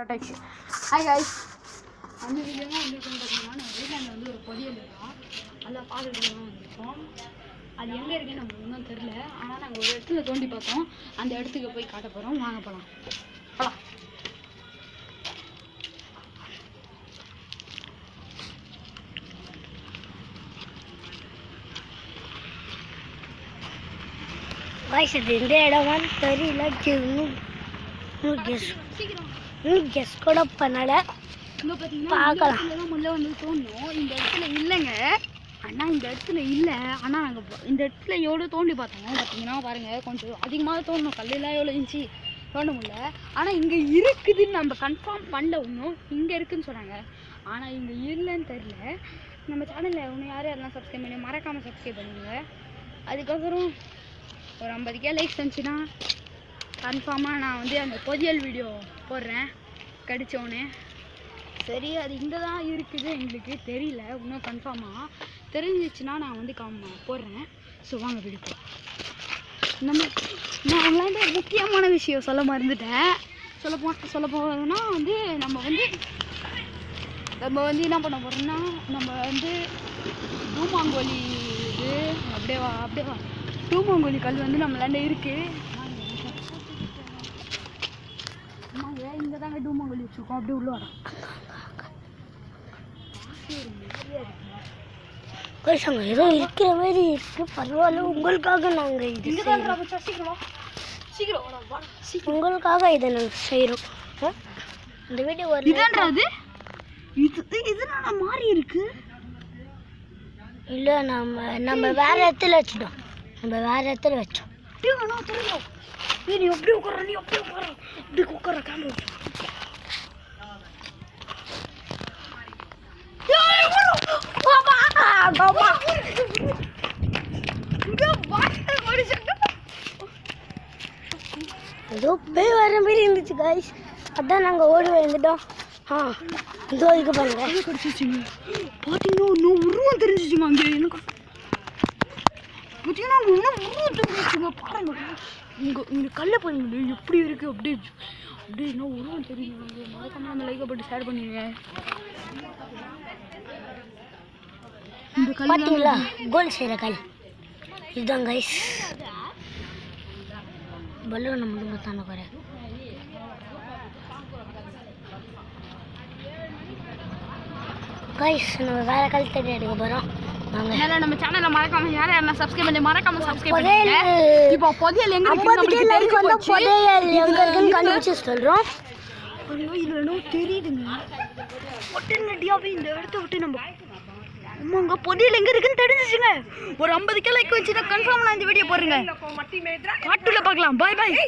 Start ஆயிடுச்சு. Hi guys, அந்த video தான் வந்துருக்கோம். பார்த்தீங்கன்னா நம்ம வீட்டில் வந்து ஒரு பொரியல் இருக்கும், அதில் பார்த்துட்டு தான் வந்திருக்கோம். அது எங்கே இருக்குன்னு நமக்கு ஒன்றும் தெரில. ஆனால் நாங்கள் ஒரு இடத்துல தோண்டி பார்த்தோம். அந்த இடத்துக்கு போய் காட்ட போகிறோம். வாங்க போகலாம். गाइस இந்த இடமான்னு தெரியல. கெஸ் கூட பண்ணல. இங்கே பார்த்தீங்கன்னா முன்னே வந்து தோணும். இந்த இடத்துல இல்லைங்க. ஆனால் இந்த இடத்துல இல்லை. ஆனால் நாங்கள் இந்த இடத்துல எவ்வளோ தோண்டி பார்த்தோம். பார்த்தீங்கன்னா பாருங்கள், கொஞ்சம் அதிகமாக தோண்டணும். கல்லெல்லாம் எவ்வளோ இன்ச்சு தோண்ட முடியல. ஆனால் இங்கே இருக்குதுன்னு நம்ம கன்ஃபார்ம் பண்ணல. இன்னும் இங்கே இருக்குதுன்னு சொன்னாங்க. ஆனால் இங்கே இல்லைன்னு தெரியல. நம்ம சேனலில் இன்னும் யாரெல்லாம் சப்ஸ்கிரைப் பண்ணி மறக்காமல் சப்ஸ்கிரைப் பண்ணுங்க. அதுக்கப்புறம் ஒரு 50K லைக்ஸ் வந்துச்சுன்னா கன்ஃபார்மாக நான் வந்து அந்த பொரியல் வீடியோ போடுறேன் கடித்தோடனே. சரி, அது இங்கே தான் இருக்குது, எங்களுக்கு தெரியல இன்னும் கன்ஃபார்மாக. தெரிஞ்சிச்சுன்னா நான் வந்து போடுறேன். ஸோ வாங்க வீடியோ. நான் வந்து முக்கியமான விஷயம் சொல்ல மறந்துட்டேன். சொல்ல போகிறதுனா வந்து நம்ம வந்து என்ன பண்ண போகிறோம்னா, நம்ம வந்து டூமாங்கோலி இது அப்படியே வா டூமாங்கோலி கல் வந்து நம்மளாண்ட இருக்குது. ஆமாங்க, இங்கே தாங்க டூமாங்கோலி வச்சுருக்கோம். அப்படியே உள்ள வரோம். ஏதோ இருக்கிற மாதிரி இருக்கு. பரவாயில்ல, உங்களுக்காக நாங்கள் இது உங்களுக்காக இதை நாங்கள் செய்கிறோம். இந்த வீடியோ ஒரு இதுன்றது இது மாறி இருக்கு. இல்லை, நம்ம வேற இடத்துல வச்சுட்டோம். வச்சோம். நீ எப்படி உட்கார இப்படி உட்கார கேமரா ஏதோ பேய் வர மாதிரி இருந்துச்சு காய்ஸ். அதான் நாங்கள் ஓடி வந்துட்டோம். இதோ இதுக்கு பாருங்க, கிடச்சிச்சிங்க. பார்த்தீங்கன்னா இன்னும் உருவம் தெரிஞ்சிச்சுங்க. அங்கே எனக்கு பார்த்தீங்கன்னா அங்கே இன்னும் உருவம் தெரிஞ்சிச்சுங்க. பாருங்க, இங்கே கல்லை பாருங்க எப்படி இருக்குது. அப்படியே இன்னும் உருவம் தெரியுங்க. மறக்காம அந்த லைக்கை போட்டு ஷேர் பண்ணுவீங்க. இந்த கல் பார்த்தீங்களா, கோல் செய்கிற கல் இதுதான் கைஸ். பலூன் நம்ம தானே குறை கைஸ். நம்ம வேற கல் தேடி எடுக்க போகிறோம். நம்ம சேனலை மறக்காம யாரும் சப்ஸ்கிரைப் பண்ணி பண்ணுங்க. இப்போ பொரியல் எங்க இருக்குன்னு கண்டுபிடிச்சு சொல்கிறோம். இது வேணும் தெரியுதுங்க. உடனடியாகவே இந்த இடத்த விட்டு நம்ம ஆமாங்க பொரியல் எங்க இருக்குன்னு தெரிஞ்சிச்சுங்க. ஒரு 50K லைக் வச்சுன்னா கன்ஃபார்ம் நான் இந்த வீடியோ போடுறேங்க. காட்டுல பார்க்கலாம். பாய்.